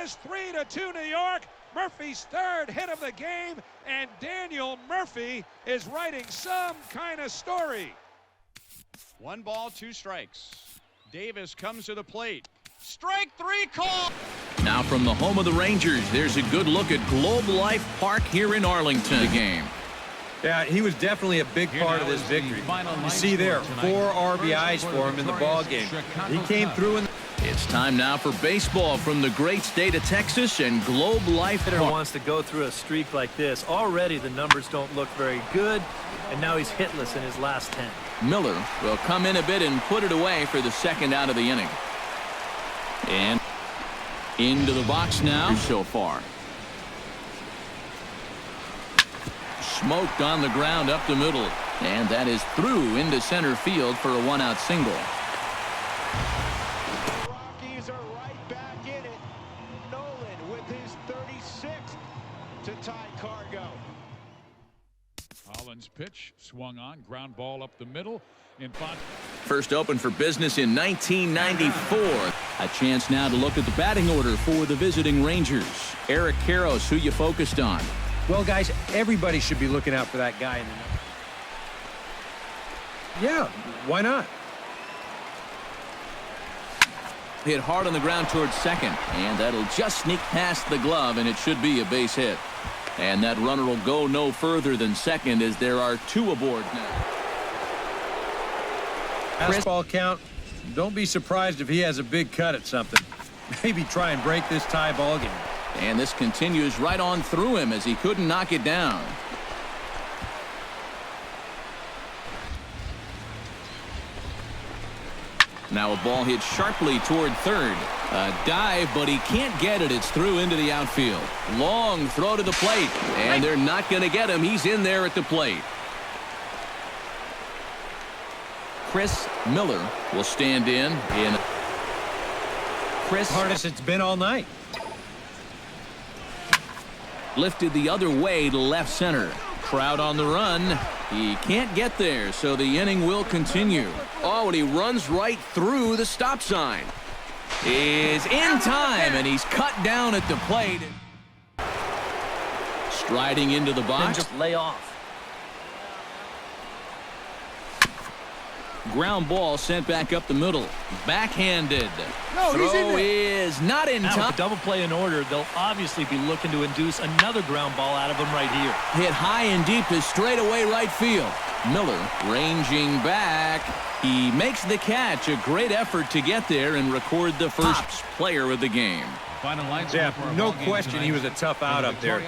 is 3-2 New York. Murphy's third hit of the game, and Daniel Murphy is writing some kind of story. 1 ball, 2 strikes. Davis comes to the plate. Strike 3 call. Now from the home of the Rangers, there's a good look at Globe Life Park here in Arlington. The game. Yeah, he was definitely a big part of this victory. You see there, 4 RBIs for him in the ball game. He came through in. It's time now for baseball from the great state of Texas and Globe Life Hitter Park. wants to go through a streak like this. Already the numbers don't look very good, and now he's hitless in his last 10. Miller will come in a bit and put it away for the second out of the inning. And into the box now so far. Smoked on the ground up the middle, and that is through into center field for a 1-out single. Rockies are right back in it. Nolan with his 36th to tie Cargo. Holland's pitch swung on, ground ball up the middle. First open for business in 1994. A chance now to look at the batting order for the visiting Rangers. Eric Karros, who you focused on? Well, guys, everybody should be looking out for that guy in the number. Yeah, why not? Hit hard on the ground towards second, and that'll just sneak past the glove, and it should be a base hit. And that runner will go no further than second as there are 2 aboard now. Fastball count. Don't be surprised if he has a big cut at something. Maybe try and break this tie ball game. And this continues right on through him as he couldn't knock it down. Now a ball hit sharply toward third. A dive, but he can't get it. It's through into the outfield. Long throw to the plate, and they're not going to get him. He's in there at the plate. Chris Miller will stand in. Chris Hardest it's been all night. Lifted the other way to left center. Crowd on the run. He can't get there, so the inning will continue. Oh, and he runs right through the stop sign. Is in time, and he's cut down at the plate. Striding into the box. Then just lay off. Ground ball sent back up the middle. Backhanded. No, he's in Throw there. is not in Now time. with the double play in order, they'll obviously be looking to induce another ground ball out of him right here. Hit high and deep to straightaway right field. Miller ranging back. He makes the catch. A great effort to get there and record the first player of the game. Yeah, no question he was a tough out up there.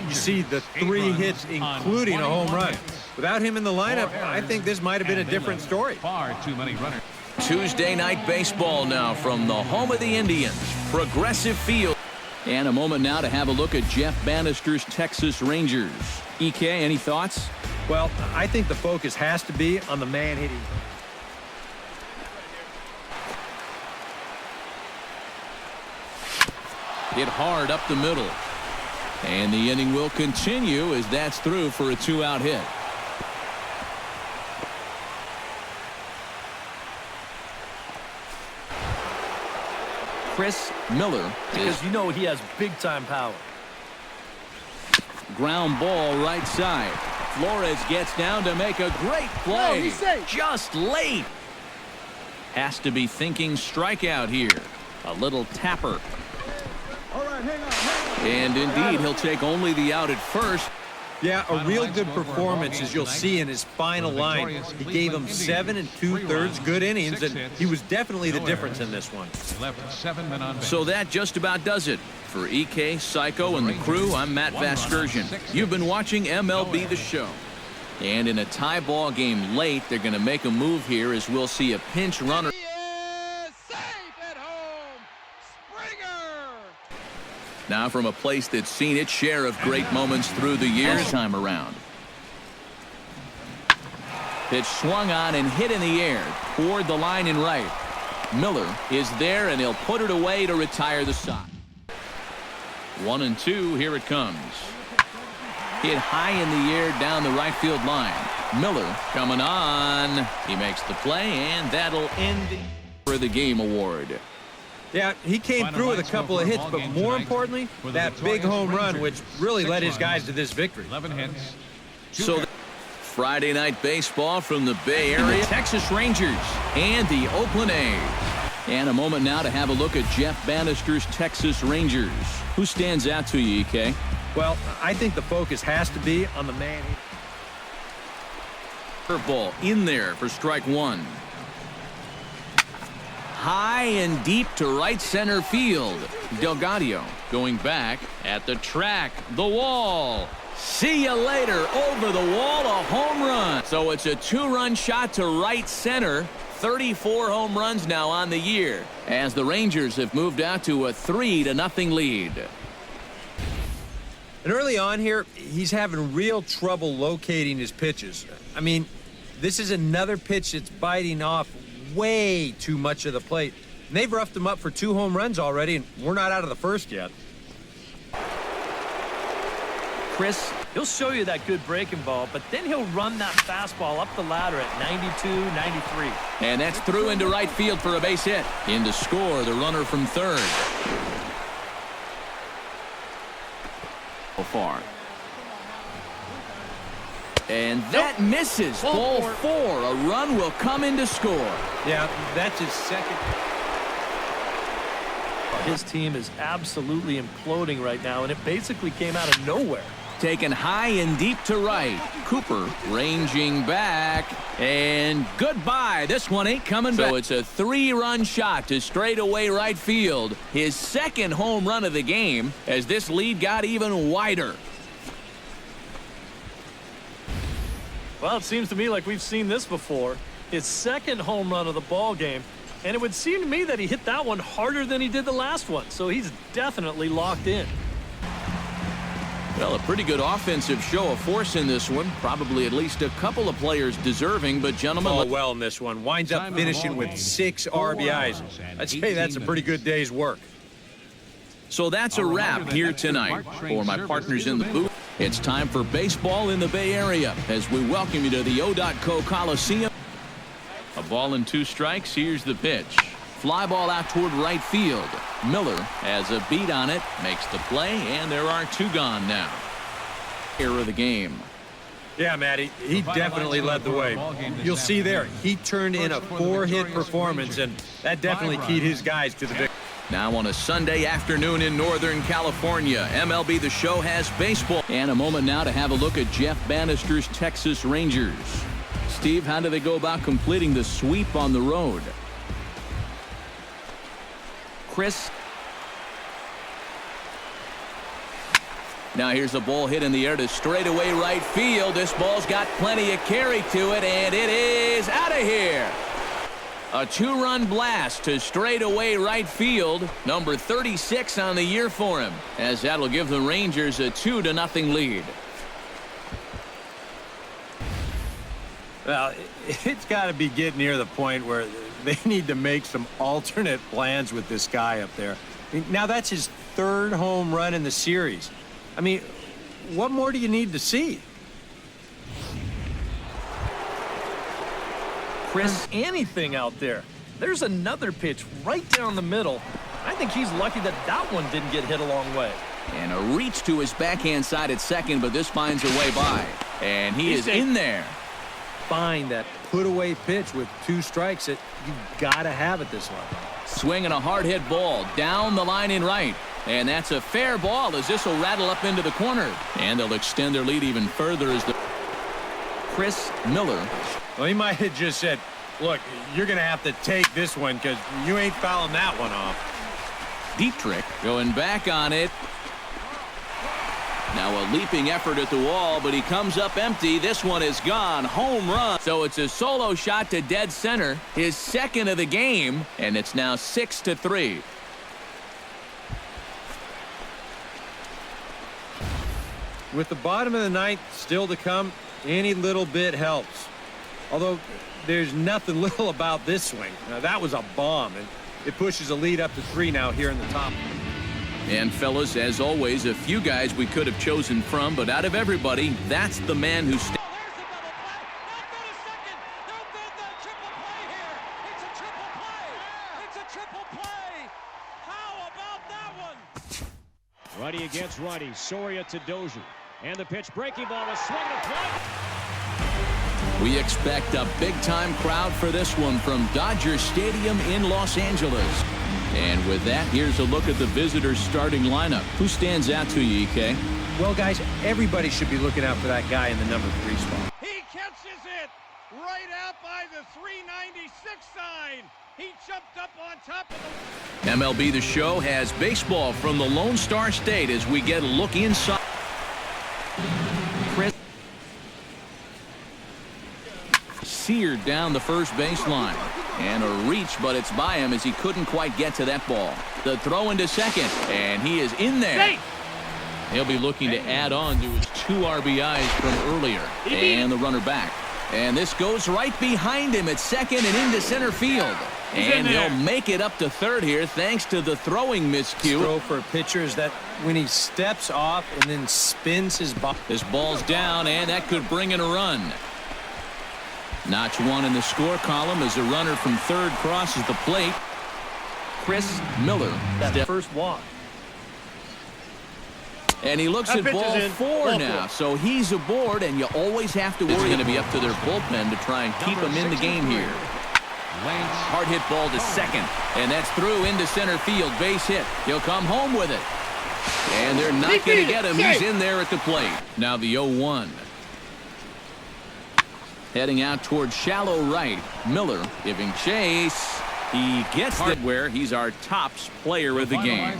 You see the 3 hits, including a home run. Without him in the lineup, I think this might have been a different story. Far too many runners. Tuesday night baseball now from the home of the Indians, Progressive Field. And a moment now to have a look at Jeff Bannister's Texas Rangers. EK, any thoughts? Well, I think the focus has to be on the man hitting. Hit hard up the middle. And the inning will continue as that's through for a 2-out hit. Chris Miller Because you know he has big-time power. ground ball right side. Flores gets down to make a great play. No, he's safe. Just late. Has to be thinking strikeout here. A little tapper. All right, hang on. And indeed, he'll take only the out at first. Yeah, a real good performance, as you'll see in his final line. He gave him 7 2/3 good innings, and he was definitely the difference in this one. So that just about does it. For EK, Psycho, and the crew, I'm Matt Vasgersian. You've been watching MLB The Show. And in a tie ball game late, they're going to make a move here as we'll see a pinch runner. He is safe at home. Springer. Now from a place that's seen its share of great moments through the years. This time around. Pitch swung on and hit in the air toward the line in right. Miller is there, and he'll put it away to retire the side. 1-2, here it comes. Hit high in the air down the right field line. Miller coming on. He makes the play, and that'll end for the game award. Yeah, he came through with a couple of hits, but more importantly, that big home run, which really led his guys to this victory. 11 hits. So Friday night baseball from the Bay Area, Texas Rangers and the Oakland A's. And a moment now to have a look at Jeff Bannister's Texas Rangers. Who stands out to you, EK? Well, I think the focus has to be on the man. Curveball in there for strike one. High and deep to right center field. Delgado going back at the track. The wall. See you later. Over the wall, a home run. So it's a two-run shot to right center. 34 home runs now on the year as the Rangers have moved out to a 3-0 lead. And early on here, he's having real trouble locating his pitches. I mean, this is another pitch that's biting off way too much of the plate. And they've roughed him up for 2 home runs already, and we're not out of the first yet. Chris, he'll show you that good breaking ball, but then he'll run that fastball up the ladder at 92, 93. And that's through into right field for a base hit. In to score, the runner from third. So far. And that misses. Ball 4. A run will come in to score. Yeah, that's his second. His team is absolutely imploding right now, and it basically came out of nowhere. Taken high and deep to right. Cooper ranging back. And goodbye. This one ain't coming back. So it's a 3-run shot to straightaway right field. His second home run of the game as this lead got even wider. Well, it seems to me like we've seen this before. His second home run of the ball game. And it would seem to me that he hit that one harder than he did the last one. So he's definitely locked in. Well, a pretty good offensive show of force in this one. Probably at least a couple of players deserving, but gentlemen. Oh, well in this one. Winds up finishing with 6 RBIs. I'd say that's a pretty good day's work. So that's a wrap here tonight. For my partners in the booth, it's time for baseball in the Bay Area as we welcome you to the O.co Coliseum. A ball and 2 strikes. Here's the pitch. Fly ball out toward right field. Miller has a beat on it, makes the play, and there are 2 gone now. Here of the game. Yeah, Matty, he definitely led the way. You'll see there, he turned in a 4-hit performance, and that definitely keyed his guys to the victory. Now on a Sunday afternoon in Northern California, MLB The Show has baseball. And a moment now to have a look at Jeff Bannister's Texas Rangers. Steve, how do they go about completing the sweep on the road? Chris. Now here's a ball hit in the air to straightaway right field. This ball's got plenty of carry to it, and it is out of here. A 2-run blast to straightaway right field. Number 36 on the year for him, as that'll give the Rangers a 2-0 lead. Well, it's got to be getting near the point where they need to make some alternate plans with this guy up there. Now, that's his 3rd home run in the series. I mean, what more do you need to see? Chris, anything out there. There's another pitch right down the middle. I think he's lucky that that one didn't get hit a long way. And a reach to his backhand side at second, but this finds a way by. And he is in there. Find that put-away pitch with 2 strikes that you got to have at this level. Swinging a hard hit ball down the line in right. And that's a fair ball as this will rattle up into the corner. And they'll extend their lead even further as the Chris Miller. Well, he might have just said, look, you're going to have to take this one because you ain't fouling that one off. Dietrich going back on it. Now a leaping effort at the wall, but he comes up empty. This one is gone. Home run. So it's a solo shot to dead center, his 2nd of the game, and it's now 6-3. With the bottom of the 9th still to come, any little bit helps. Although there's nothing little about this swing. Now, that was a bomb, and it pushes a lead up to 3 now here in the top. And fellas, as always, a few guys we could have chosen from, but out of everybody, that's the man who stands. Ruddy against Ruddy. Soria to Dozier. And the pitch, breaking ball, a swing and a play. We expect a big-time crowd for this one from Dodger Stadium in Los Angeles. And with that, here's a look at the visitors' starting lineup. Who stands out to you, EK? Well, guys, everybody should be looking out for that guy in the number 3 spot. He catches it right out by the 396 sign. He jumped up on top of the... MLB The Show has baseball from the Lone Star State as we get a look inside. Chris seared down the first baseline. And a reach, but it's by him as he couldn't quite get to that ball. The throw into second, and he is in there. He'll be looking to add on to his 2 RBIs from earlier. And the runner back. And this goes right behind him at second and into center field. And he'll make it up to third here thanks to the throwing miscue. Throw for a pitcher is that when he steps off and then spins his body. This ball's down, and that could bring in a run. Notch 1 in the score column as a runner from third crosses the plate. Chris Miller. That first walk. And he looks at ball 4 now, so he's aboard, and you always have to worry. It's going to be up to their bullpen to try and keep him in the game here. Hard hit ball to second, and that's through into center field. Base hit. He'll come home with it. And they're not going to get him. He's in there at the plate. Now the 0-1. Heading out towards shallow right. Miller giving chase. He gets it where he's our tops player of the game.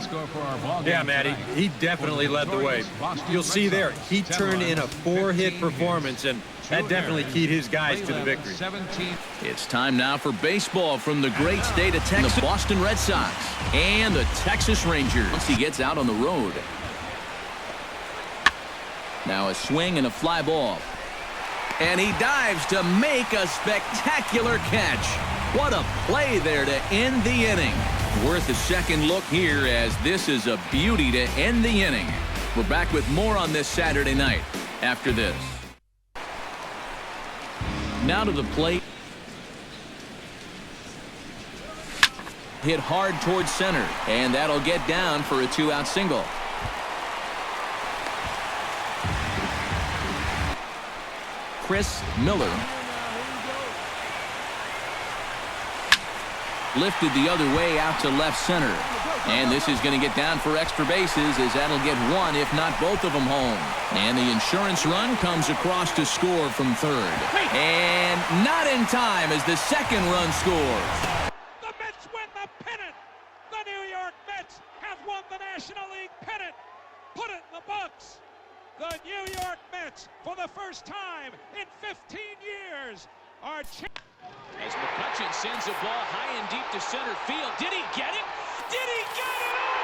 Yeah, Matty, he definitely led the way. You'll see there, he turned in a 4-hit performance, and that definitely keyed his guys to the victory. It's time now for baseball from the great state of Texas. The Boston Red Sox and the Texas Rangers. Once he gets out on the road. Now a swing and a fly ball. And he dives to make a spectacular catch. What a play there to end the inning. Worth a second look here as this is a beauty to end the inning. We're back with more on this Saturday night after this. Now to the plate. Hit hard towards center, and that'll get down for a 2-out single. Chris Miller lifted the other way out to left center. And this is going to get down for extra bases as that'll get 1, if not both of them home. And the insurance run comes across to score from third. And not in time as the second run scores. The Mets win the pennant. The New York Mets have won the National League pennant. Put it in the books. The New York Mets, for the first time in 15 years, are as McCutchen sends a ball high and deep to center field. Did he get it? Did he get it?